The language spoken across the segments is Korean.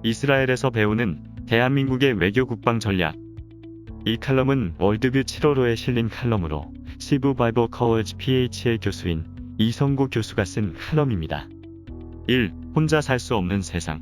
이스라엘에서 배우는 대한민국의 외교 국방 전략. 이 칼럼은 월드뷰 7월호에 실린 칼럼으로 시브 바이버 커워지 PHA 교수인 이성구 교수가 쓴 칼럼입니다. 1. 혼자 살 수 없는 세상.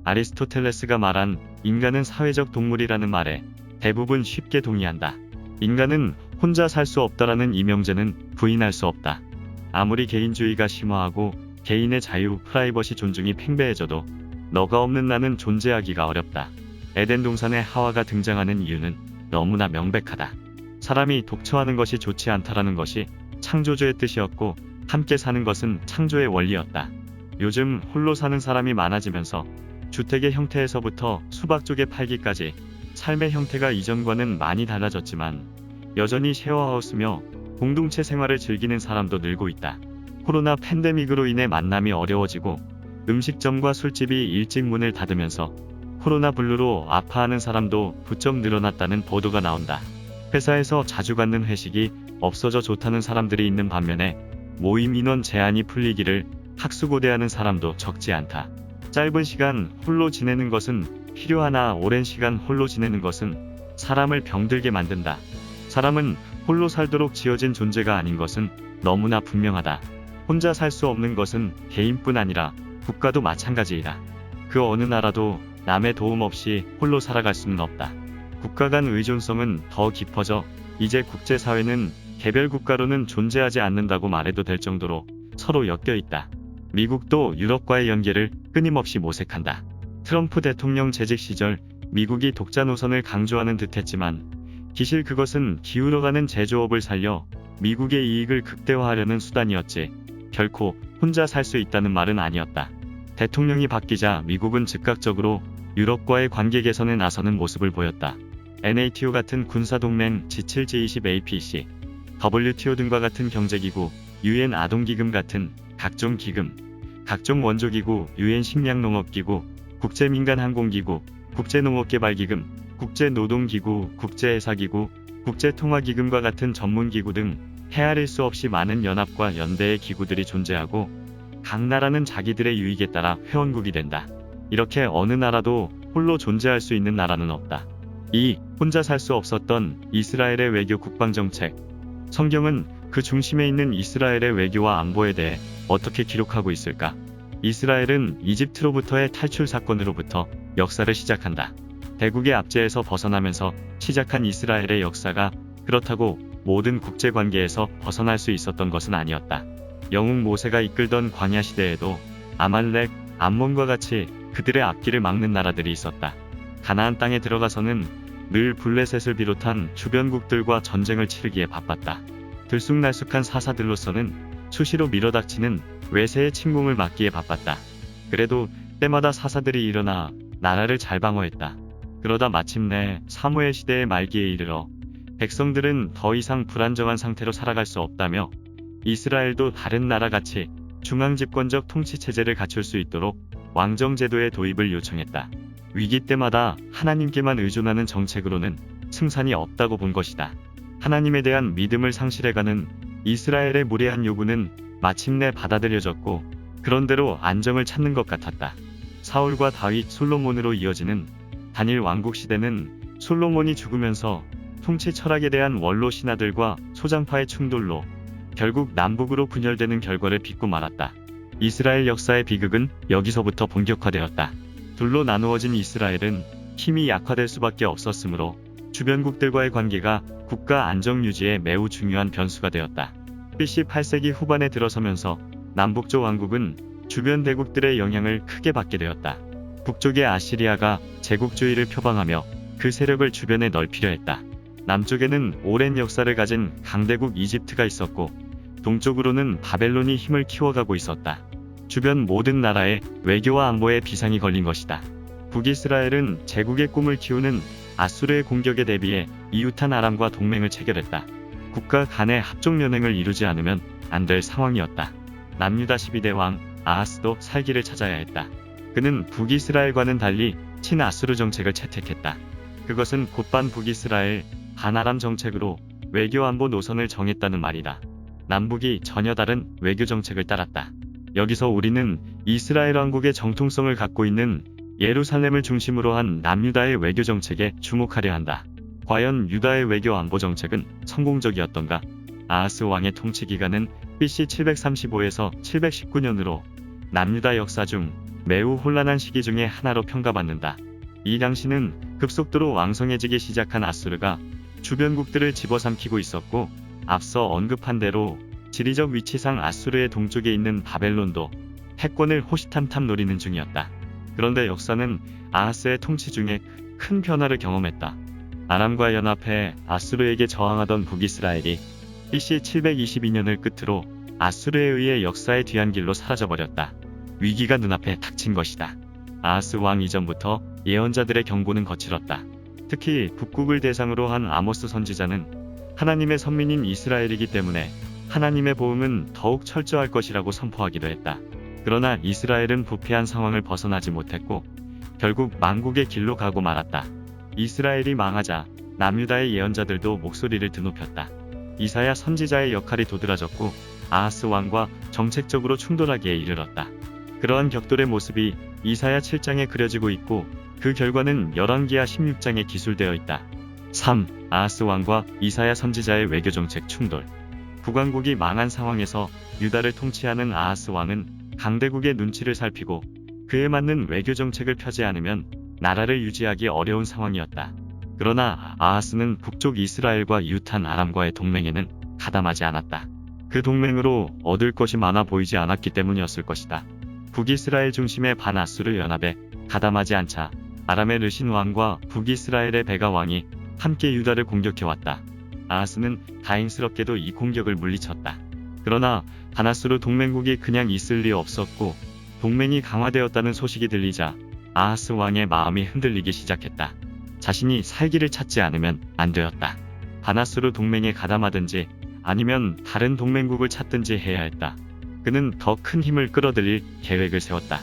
아리스토텔레스가 말한 인간은 사회적 동물이라는 말에 대부분 쉽게 동의한다. 인간은 혼자 살 수 없다라는 이 명제는 부인할 수 없다. 아무리 개인주의가 심화하고 개인의 자유, 프라이버시 존중이 팽배해져도 너가 없는 나는 존재하기가 어렵다. 에덴 동산에 하와가 등장하는 이유는 너무나 명백하다. 사람이 독처하는 것이 좋지 않다라는 것이 창조주의 뜻이었고 함께 사는 것은 창조의 원리였다. 요즘 홀로 사는 사람이 많아지면서 주택의 형태에서부터 수박 쪼개 팔기까지 삶의 형태가 이전과는 많이 달라졌지만 여전히 쉐어하우스며 공동체 생활을 즐기는 사람도 늘고 있다. 코로나 팬데믹으로 인해 만남이 어려워지고 음식점과 술집이 일찍 문을 닫으면서 코로나 블루로 아파하는 사람도 부쩍 늘어났다는 보도가 나온다. 회사에서 자주 갖는 회식이 없어져 좋다는 사람들이 있는 반면에 모임 인원 제한이 풀리기를 학수고대하는 사람도 적지 않다. 짧은 시간 홀로 지내는 것은 필요하나 오랜 시간 홀로 지내는 것은 사람을 병들게 만든다. 사람은 홀로 살도록 지어진 존재가 아닌 것은 너무나 분명하다. 혼자 살 수 없는 것은 개인뿐 아니라 국가도 마찬가지이다. 그 어느 나라도 남의 도움 없이 홀로 살아갈 수는 없다. 국가 간 의존성은 더 깊어져 이제 국제사회는 개별 국가로는 존재하지 않는다고 말해도 될 정도로 서로 엮여 있다. 미국도 유럽과의 연계를 끊임없이 모색한다. 트럼프 대통령 재직 시절 미국이 독자 노선을 강조하는 듯했지만 기실 그것은 기울어가는 제조업을 살려 미국의 이익을 극대화하려는 수단이었지 결코 혼자 살 수 있다는 말은 아니었다. 대통령이 바뀌자 미국은 즉각적으로 유럽과의 관계 개선에 나서는 모습을 보였다. NATO 같은 군사동맹 G7, G20, APC, WTO 등과 같은 경제기구, UN 아동기금 같은 각종 기금, 각종 원조기구, UN 식량농업기구, 국제민간항공기구, 국제농업개발기금, 국제노동기구, 국제회사기구, 국제통화기금과 같은 전문기구 등 헤아릴 수 없이 많은 연합과 연대의 기구들이 존재하고 각 나라는 자기들의 유익에 따라 회원국이 된다. 이렇게 어느 나라도 홀로 존재할 수 있는 나라는 없다. 2. 혼자 살 수 없었던 이스라엘의 외교 국방정책. 성경은 그 중심에 있는 이스라엘의 외교와 안보에 대해 어떻게 기록하고 있을까? 이스라엘은 이집트로부터의 탈출 사건으로부터 역사를 시작한다. 대국의 압제에서 벗어나면서 시작한 이스라엘의 역사가 그렇다고 모든 국제관계에서 벗어날 수 있었던 것은 아니었다. 영웅 모세가 이끌던 광야 시대에도 아말렉, 암몬과 같이 그들의 앞길을 막는 나라들이 있었다. 가나안 땅에 들어가서는 늘 블레셋을 비롯한 주변국들과 전쟁을 치르기에 바빴다. 들쑥날쑥한 사사들로서는 수시로 밀어닥치는 외세의 침공을 막기에 바빴다. 그래도 때마다 사사들이 일어나 나라를 잘 방어했다. 그러다 마침내 사무엘 시대의 말기에 이르러 백성들은 더 이상 불안정한 상태로 살아갈 수 없다며 이스라엘도 다른 나라같이 중앙집권적 통치체제를 갖출 수 있도록 왕정제도의 도입을 요청했다. 위기 때마다 하나님께만 의존하는 정책으로는 승산이 없다고 본 것이다. 하나님에 대한 믿음을 상실해가는 이스라엘의 무례한 요구는 마침내 받아들여졌고 그런대로 안정을 찾는 것 같았다. 사울과 다윗, 솔로몬으로 이어지는 단일 왕국 시대는 솔로몬이 죽으면서 통치 철학에 대한 원로 신하들과 소장파의 충돌로 결국 남북으로 분열되는 결과를 빚고 말았다. 이스라엘 역사의 비극은 여기서부터 본격화되었다. 둘로 나누어진 이스라엘은 힘이 약화될 수밖에 없었으므로 주변국들과의 관계가 국가 안정 유지에 매우 중요한 변수가 되었다. BC 8세기 후반에 들어서면서 남북조 왕국은 주변 대국들의 영향을 크게 받게 되었다. 북쪽의 아시리아가 제국주의를 표방하며 그 세력을 주변에 넓히려 했다. 남쪽에는 오랜 역사를 가진 강대국 이집트가 있었고 동쪽으로는 바벨론이 힘을 키워가고 있었다. 주변 모든 나라의 외교와 안보에 비상이 걸린 것이다. 북이스라엘은 제국의 꿈을 키우는 아수르의 공격에 대비해 이웃한 아람과 동맹을 체결했다. 국가 간의 합종연행을 이루지 않으면 안 될 상황이었다. 남유다 12대 왕 아하스도 살기를 찾아야 했다. 그는 북이스라엘과는 달리 친아수르 정책을 채택했다. 그것은 곧반 북이스라엘, 반아람 정책으로 외교 안보 노선을 정했다는 말이다. 남북이 전혀 다른 외교 정책을 따랐다. 여기서 우리는 이스라엘 왕국의 정통성을 갖고 있는 예루살렘을 중심으로 한 남유다의 외교 정책에 주목하려 한다. 과연 유다의 외교 안보 정책은 성공적이었던가? 아하스 왕의 통치 기간은 BC 735에서 719년으로 남유다 역사 중 매우 혼란한 시기 중의 하나로 평가받는다. 이 당시는 급속도로 왕성해지기 시작한 아수르가 주변국들을 집어삼키고 있었고, 앞서 언급한 대로 지리적 위치상 아수르의 동쪽에 있는 바벨론도 패권을 호시탐탐 노리는 중이었다. 그런데 역사는 아하스의 통치 중에 큰 변화를 경험했다. 아람과 연합해 아수르에게 저항하던 북이스라엘이 BC 722년을 끝으로 아수르에 의해 역사의 뒤안길로 사라져버렸다. 위기가 눈앞에 닥친 것이다. 아하스 왕 이전부터 예언자들의 경고는 거칠었다. 특히 북국을 대상으로 한 아모스 선지자는 하나님의 선민인 이스라엘이기 때문에 하나님의 보응은 더욱 철저할 것이라고 선포하기도 했다. 그러나 이스라엘은 부패한 상황을 벗어나지 못했고 결국 망국의 길로 가고 말았다. 이스라엘이 망하자 남유다의 예언자들도 목소리를 드높였다. 이사야 선지자의 역할이 도드라졌고 아하스 왕과 정책적으로 충돌하기에 이르렀다. 그러한 격돌의 모습이 이사야 7장에 그려지고 있고 그 결과는 열왕기하 16장에 기술되어 있다. 3. 아하스 왕과 이사야 선지자의 외교정책 충돌. 북왕국이 망한 상황에서 유다를 통치하는 아하스 왕은 강대국의 눈치를 살피고 그에 맞는 외교정책을 펴지 않으면 나라를 유지하기 어려운 상황이었다. 그러나 아하스는 북쪽 이스라엘과 이웃한 아람과의 동맹에는 가담하지 않았다. 그 동맹으로 얻을 것이 많아 보이지 않았기 때문이었을 것이다. 북이스라엘 중심의 반아수르 연합에 가담하지 않자 아람의 르신 왕과 북이스라엘의 베가 왕이 함께 유다를 공격해왔다. 아하스는 다행스럽게도 이 공격을 물리쳤다. 그러나 반아수르 동맹국이 그냥 있을 리 없었고 동맹이 강화되었다는 소식이 들리자 아하스 왕의 마음이 흔들리기 시작했다. 자신이 살기를 찾지 않으면 안 되었다. 반아수르 동맹에 가담하든지 아니면 다른 동맹국을 찾든지 해야 했다. 그는 더 큰 힘을 끌어들일 계획을 세웠다.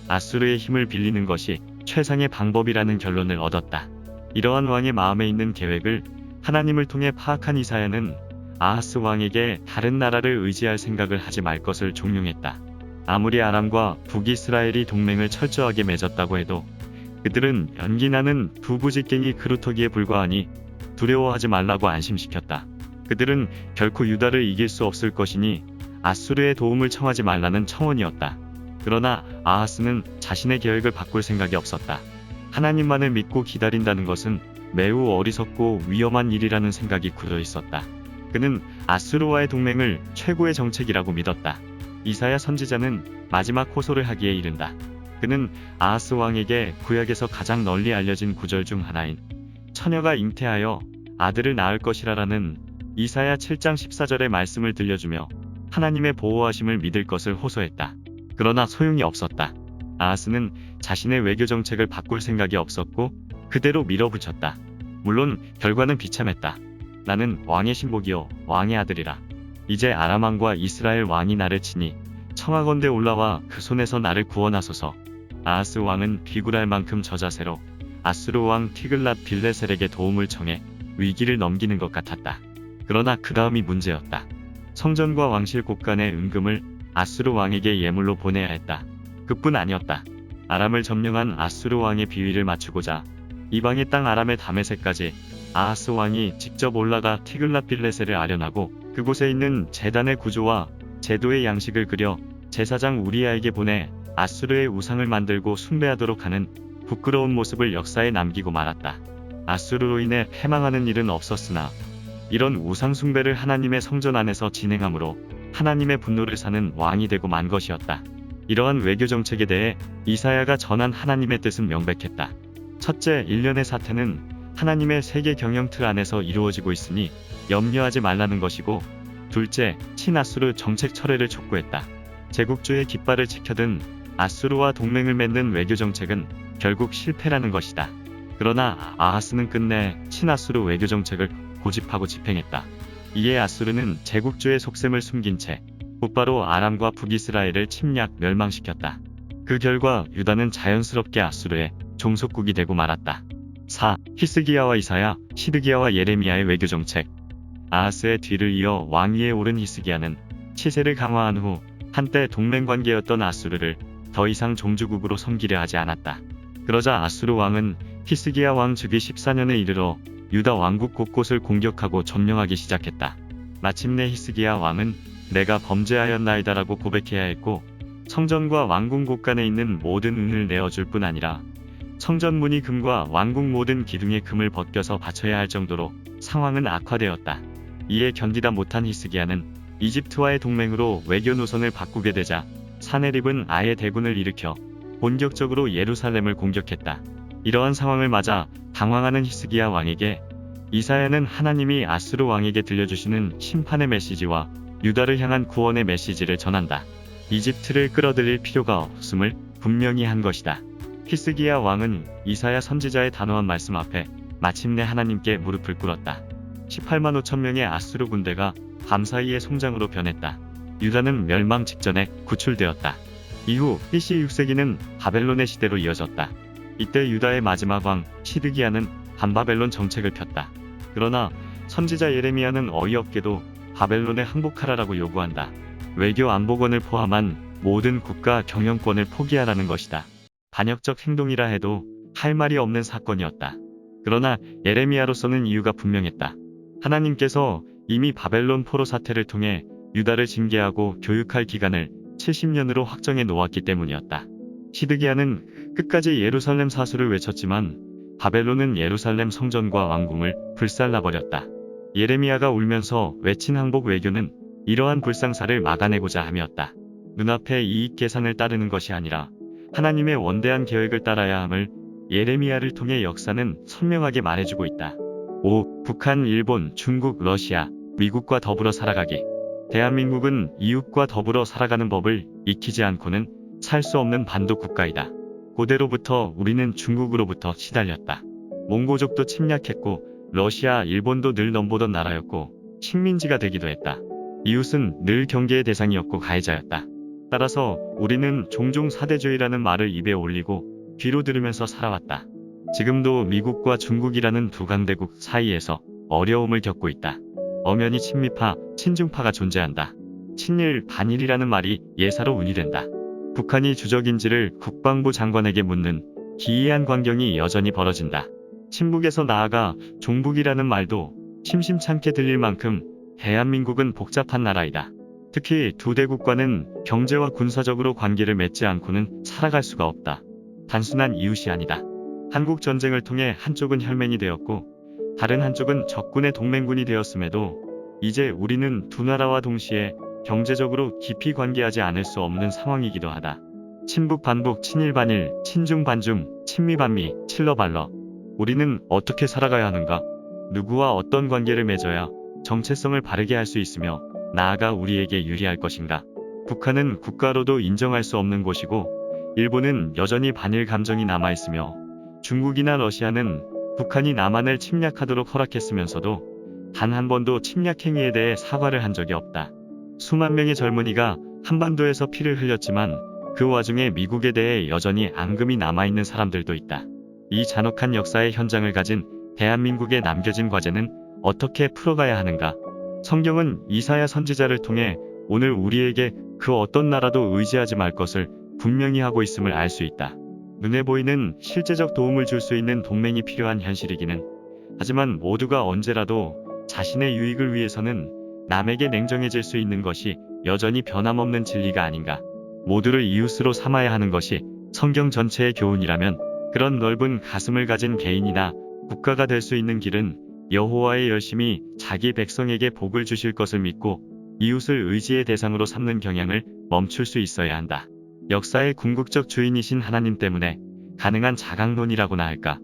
아수르의 힘을 빌리는 것이 최상의 방법이라는 결론을 얻었다. 이러한 왕의 마음에 있는 계획을 하나님을 통해 파악한 이사야는 아하스 왕에게 다른 나라를 의지할 생각을 하지 말 것을 종용했다. 아무리 아람과 북이스라엘이 동맹을 철저하게 맺었다고 해도 그들은 연기나는 부부직갱이 그루터기에 불과하니 두려워하지 말라고 안심시켰다. 그들은 결코 유다를 이길 수 없을 것이니 아수르의 도움을 청하지 말라는 청원이었다. 그러나 아하스는 자신의 계획을 바꿀 생각이 없었다. 하나님만을 믿고 기다린다는 것은 매우 어리석고 위험한 일이라는 생각이 굳어 있었다. 그는 아수르와의 동맹을 최고의 정책이라고 믿었다. 이사야 선지자는 마지막 호소를 하기에 이른다. 그는 아하스 왕에게 구약에서 가장 널리 알려진 구절 중 하나인 처녀가 잉태하여 아들을 낳을 것이라라는 이사야 7장 14절의 말씀을 들려주며 하나님의 보호하심을 믿을 것을 호소했다. 그러나 소용이 없었다. 아하스는 자신의 외교 정책을 바꿀 생각이 없었고 그대로 밀어붙였다. 물론 결과는 비참했다. 나는 왕의 신복이요 왕의 아들이라. 이제 아람 왕과 이스라엘 왕이 나를 치니 청하건대 올라와 그 손에서 나를 구원하소서. 아하스 왕은 비굴할 만큼 저자세로 아수르 왕 티글랏 빌레셀에게 도움을 청해 위기를 넘기는 것 같았다. 그러나 그 다음이 문제였다. 성전과 왕실 곳간의 은금을 아수르 왕에게 예물로 보내야 했다. 그뿐 아니었다. 아람을 점령한 아수르 왕의 비위를 맞추고자 이방의 땅 아람의 다메섹까지 아하스 왕이 직접 올라가 티글랏 빌레셀을 아련하고 그곳에 있는 제단의 구조와 제도의 양식을 그려 제사장 우리아에게 보내 아수르의 우상을 만들고 숭배하도록 하는 부끄러운 모습을 역사에 남기고 말았다. 아수르로 인해 패망하는 일은 없었으나 이런 우상 숭배를 하나님의 성전 안에서 진행함으로 하나님의 분노를 사는 왕이 되고 만 것이었다. 이러한 외교 정책에 대해 이사야가 전한 하나님의 뜻은 명백했다. 첫째, 일련의 사태는 하나님의 세계 경영 틀 안에서 이루어지고 있으니 염려하지 말라는 것이고, 둘째, 친아수르 정책 철회를 촉구했다. 제국주의 깃발을 지켜든 아수르와 동맹을 맺는 외교 정책은 결국 실패라는 것이다. 그러나 아하스는 끝내 친아수르 외교 정책을 고집하고 집행했다. 이에 아수르는 제국주의 속셈을 숨긴 채 곧바로 아람과 북이스라엘을 침략 멸망시켰다. 그 결과 유다는 자연스럽게 아수르의 종속국이 되고 말았다. 4. 히스기야와 이사야, 시드기야와 예레미야의 외교 정책. 아하스의 뒤를 이어 왕위에 오른 히스기야는 치세를 강화한 후 한때 동맹관계였던 아수르를 더 이상 종주국으로 섬기려 하지 않았다. 그러자 아수르 왕은 히스기야 왕 즉위 14년에 이르러 유다 왕국 곳곳을 공격하고 점령하기 시작했다. 마침내 히스기야 왕은 내가 범죄하였나이다라고 고백해야 했고, 성전과 왕궁 곳간에 있는 모든 은을 내어줄 뿐 아니라 성전 문이 금과 왕궁 모든 기둥의 금을 벗겨서 바쳐야 할 정도로 상황은 악화되었다. 이에 견디다 못한 히스기야는 이집트와의 동맹으로 외교 노선을 바꾸게 되자 사네립은 아예 대군을 일으켜 본격적으로 예루살렘을 공격했다. 이러한 상황을 맞아 당황하는 히스기야 왕에게 이사야는 하나님이 아수르 왕에게 들려주시는 심판의 메시지와 유다를 향한 구원의 메시지를 전한다. 이집트를 끌어들일 필요가 없음을 분명히 한 것이다. 히스기야 왕은 이사야 선지자의 단호한 말씀 앞에 마침내 하나님께 무릎을 꿇었다. 18만 5천 명의 아수르 군대가 밤사이에 송장으로 변했다. 유다는 멸망 직전에 구출되었다. 이후 BC 6세기는 바벨론의 시대로 이어졌다. 이때 유다의 마지막 왕 시드기야는 반바벨론 정책을 폈다. 그러나 선지자 예레미야는 어이없게도 바벨론에 항복하라라고 요구한다. 외교 안보권을 포함한 모든 국가 경영권을 포기하라는 것이다. 반역적 행동이라 해도 할 말이 없는 사건이었다. 그러나 예레미야로서는 이유가 분명했다. 하나님께서 이미 바벨론 포로 사태를 통해 유다를 징계하고 교육할 기간을 70년으로 확정해 놓았기 때문이었다. 시드기야는 끝까지 예루살렘 사수를 외쳤지만 바벨론은 예루살렘 성전과 왕궁을 불살라버렸다. 예레미야가 울면서 외친 항복 외교는 이러한 불상사를 막아내고자 함이었다. 눈앞의 이익 계산을 따르는 것이 아니라 하나님의 원대한 계획을 따라야 함을 예레미야를 통해 역사는 선명하게 말해주고 있다. 5. 북한, 일본, 중국, 러시아, 미국과 더불어 살아가기. 대한민국은 이웃과 더불어 살아가는 법을 익히지 않고는 살 수 없는 반도 국가이다. 고대로부터 우리는 중국으로부터 시달렸다. 몽고족도 침략했고 러시아, 일본도 늘 넘보던 나라였고 식민지가 되기도 했다. 이웃은 늘 경계의 대상이었고 가해자였다. 따라서 우리는 종종 사대주의라는 말을 입에 올리고 귀로 들으면서 살아왔다. 지금도 미국과 중국이라는 두 강대국 사이에서 어려움을 겪고 있다. 엄연히 친미파, 친중파가 존재한다. 친일, 반일이라는 말이 예사로 운이된다. 북한이 주적인지를 국방부 장관에게 묻는 기이한 광경이 여전히 벌어진다. 친북에서 나아가 종북이라는 말도 심심찮게 들릴 만큼 대한민국은 복잡한 나라이다. 특히 두 대국과는 경제와 군사적으로 관계를 맺지 않고는 살아갈 수가 없다. 단순한 이웃이 아니다. 한국 전쟁을 통해 한쪽은 혈맹이 되었고 다른 한쪽은 적군의 동맹군이 되었음에도 이제 우리는 두 나라와 동시에 경제적으로 깊이 관계하지 않을 수 없는 상황이기도 하다. 친북 반북, 친일 반일, 친중 반중, 친미 반미, 칠러 발러. 우리는 어떻게 살아가야 하는가? 누구와 어떤 관계를 맺어야 정체성을 바르게 할 수 있으며 나아가 우리에게 유리할 것인가? 북한은 국가로도 인정할 수 없는 곳이고 일본은 여전히 반일 감정이 남아있으며 중국이나 러시아는 북한이 남한을 침략하도록 허락했으면서도 단 한 번도 침략 행위에 대해 사과를 한 적이 없다. 수만 명의 젊은이가 한반도에서 피를 흘렸지만 그 와중에 미국에 대해 여전히 앙금이 남아있는 사람들도 있다. 이 잔혹한 역사의 현장을 가진 대한민국에 남겨진 과제는 어떻게 풀어가야 하는가? 성경은 이사야 선지자를 통해 오늘 우리에게 그 어떤 나라도 의지하지 말 것을 분명히 하고 있음을 알 수 있다. 눈에 보이는 실제적 도움을 줄 수 있는 동맹이 필요한 현실이기는 하지만 모두가 언제라도 자신의 유익을 위해서는 남에게 냉정해질 수 있는 것이 여전히 변함없는 진리가 아닌가. 모두를 이웃으로 삼아야 하는 것이 성경 전체의 교훈이라면 그런 넓은 가슴을 가진 개인이나 국가가 될 수 있는 길은 여호와의 열심히 자기 백성에게 복을 주실 것을 믿고 이웃을 의지의 대상으로 삼는 경향을 멈출 수 있어야 한다. 역사의 궁극적 주인이신 하나님 때문에 가능한 자강론이라고나 할까.